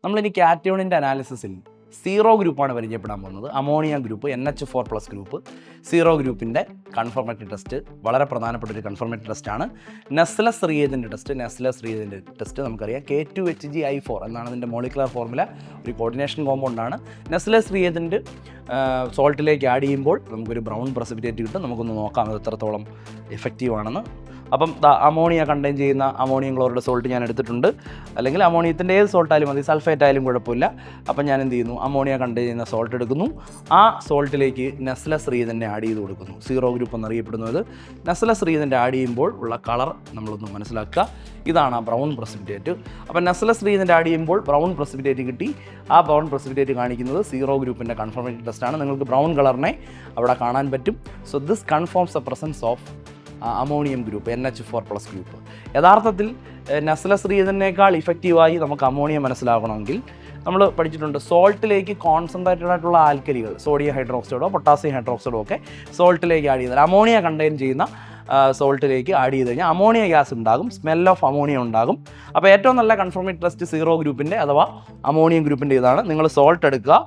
നമ്മളിനി കാറ്റയോണിൻ്റെ അനാലിസിസിൽ സീറോ ഗ്രൂപ്പാണ് പരിചയപ്പെടാൻ പോകുന്നത്. Ammonia group, NH4+ group, zero ഗ്രൂപ്പിൻ്റെ കൺഫർമേറ്ററി ടെസ്റ്റ്, വളരെ പ്രധാനപ്പെട്ട ഒരു കൺഫർമേറ്ററി ടെസ്റ്റാണ്. നെസ്ലസ് റിയേജൻ്റ് ടെസ്റ്റ് നമുക്കറിയാം. K2HgI4 എന്നാണ് അതിൻ്റെ മോളിക്കുലർ ഫോർമുല. ഒരു കോർഡിനേഷൻ കോമ്പൗണ്ടാണ്. നെസ്ലസ് റിയേജൻ്റ് സോൾട്ടിലേക്ക് ആഡ് ചെയ്യുമ്പോൾ നമുക്കൊരു ബ്രൗൺ പ്രസിപ്പിറ്റേറ്റ് കിട്ടും. നമുക്കൊന്ന് നോക്കാം അത് എത്രത്തോളം എഫക്റ്റീവ് ആണെന്ന്. അപ്പം അമോണിയ കണ്ടെയ്ൻ ചെയ്യുന്ന അമോണിയം ക്ലോറൈഡ് സോൾട്ട് ഞാൻ എടുത്തിട്ടുണ്ട്. അല്ലെങ്കിൽ അമോണിയത്തിൻ്റെ ഏത് സോൾട്ടായാലും മതി, സൾഫേറ്റ് ആയാലും കുഴപ്പമില്ല. അപ്പം ഞാൻ എന്ത് ചെയ്യുന്നു, അമോണിയ കണ്ടെയ്ൻ ചെയ്യുന്ന സോൾട്ട് എടുക്കുന്നു. ആ സോൾട്ടിലേക്ക് നെസ്ലസ് റിയേജൻ്റ് ആഡ് ചെയ്ത് കൊടുക്കുന്നു. സീറോ ഗ്രൂപ്പ് എന്നറിയപ്പെടുന്നത്. നെസ്ലസ് റിയേജൻ്റ് ആഡ് ചെയ്യുമ്പോൾ ഉള്ള കളർ നമ്മളൊന്ന് മനസ്സിലാക്കുക. ഇതാണ് ആ ബ്രൗൺ പ്രസിപ്പിറ്റേറ്റ്. അപ്പം നെസ്ലസ് റിയേജൻ്റ് ആഡ് ചെയ്യുമ്പോൾ ബ്രൗൺ പ്രസിപ്പിറ്റേറ്റ് കിട്ടി. ആ ബ്രൗൺ പ്രസിപ്പിറ്റേറ്റ് കാണിക്കുന്നത് സീറോ ഗ്രൂപ്പിൻ്റെ കൺഫർമേറ്ററി ടെസ്റ്റാണ്. നിങ്ങൾക്ക് ബ്രൗൺ കളറിനെ അവിടെ കാണാൻ പറ്റും. So this confirms the presence of ammonium group, NH4+ group. യഥാർത്ഥത്തിൽ നെസ്ലസ് റിയേജൻ്റിനേക്കാൾ ഇഫക്റ്റീവായി നമുക്ക് അമോണിയ മനസ്സിലാക്കണമെങ്കിൽ നമ്മൾ പഠിച്ചിട്ടുണ്ട്, സോൾട്ടിലേക്ക് കോൺസെൻട്രേറ്റഡ് ആയിട്ടുള്ള ആൽക്കലികൾ, സോഡിയം ഹൈഡ്രോക്സൈഡോ പൊട്ടാസ്യം ഹൈഡ്രോക്സൈഡോ ഒക്കെ സോൾട്ടിലേക്ക് ആഡ് ചെയ്താൽ, അമോണിയ കണ്ടെയ്ൻ ചെയ്യുന്ന സോൾട്ടിലേക്ക് ആഡ് ചെയ്ത് കഴിഞ്ഞാൽ അമോണിയ ഗ്യാസ് ഉണ്ടാകും, സ്മെൽ ഓഫ് അമോണിയ ഉണ്ടാകും. അപ്പോൾ ഏറ്റവും നല്ല കൺഫർമേറ്ററി ടെസ്റ്റ് സീറോ ഗ്രൂപ്പിൻ്റെ അഥവാ അമോണിയം ഗ്രൂപ്പിൻ്റെ ഇതാണ്. നിങ്ങൾ സോൾട്ട് എടുക്കുക,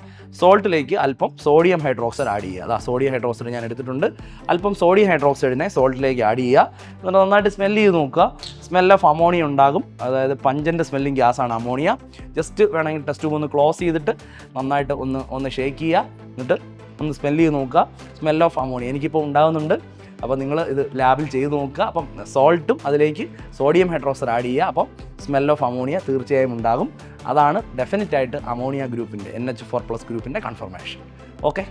സോൾട്ടിലേക്ക് അല്പം സോഡിയം ഹൈഡ്രോക്സൈഡ് ആഡ് ചെയ്യുക. സോഡിയം ഹൈഡ്രോക്സൈഡ് ഞാൻ എടുത്തിട്ടുണ്ട്. അല്പം സോഡിയം ഹൈഡ്രോക്സൈഡിനെ സോൾട്ടിലേക്ക് ആഡ് ചെയ്യുക. എന്നിട്ട് നന്നായിട്ട് സ്മെല്ല് ചെയ്ത് നോക്കുക. സ്മെൽ ഓഫ് അമോണിയ ഉണ്ടാകും, അതായത് പഞ്ചൻ്റെ സ്മെല്ലിംഗ് ഗ്യാസാണ് അമോണിയ. ജസ്റ്റ് വേണമെങ്കിൽ ടെസ്റ്റ് ട്യൂബ് ഒന്ന് ക്ലോസ് ചെയ്തിട്ട് നന്നായിട്ട് ഒന്ന് ഷേക്ക് ചെയ്യുക. എന്നിട്ട് ഒന്ന് സ്മെല്ല് ചെയ്ത് നോക്കുക. സ്മെൽ ഓഫ് അമോണിയ എനിക്കിപ്പോൾ ഉണ്ടാകുന്നുണ്ട്. അപ്പോൾ നിങ്ങൾ ഇത് ലാബിൽ ചെയ്ത് നോക്കുക. അപ്പം സോൾട്ടും അതിലേക്ക് സോഡിയം ഹൈഡ്രോക്സൈഡ് ആഡ് ചെയ്യുക. അപ്പം സ്മെൽ ഓഫ് അമോണിയ തീർച്ചയായും ഉണ്ടാകും. അതാണ് ഡെഫിനറ്റായിട്ട് അമോണിയ ഗ്രൂപ്പിൻ്റെ, NH4+ ഗ്രൂപ്പിൻ്റെ കൺഫർമേഷൻ. ഓക്കെ.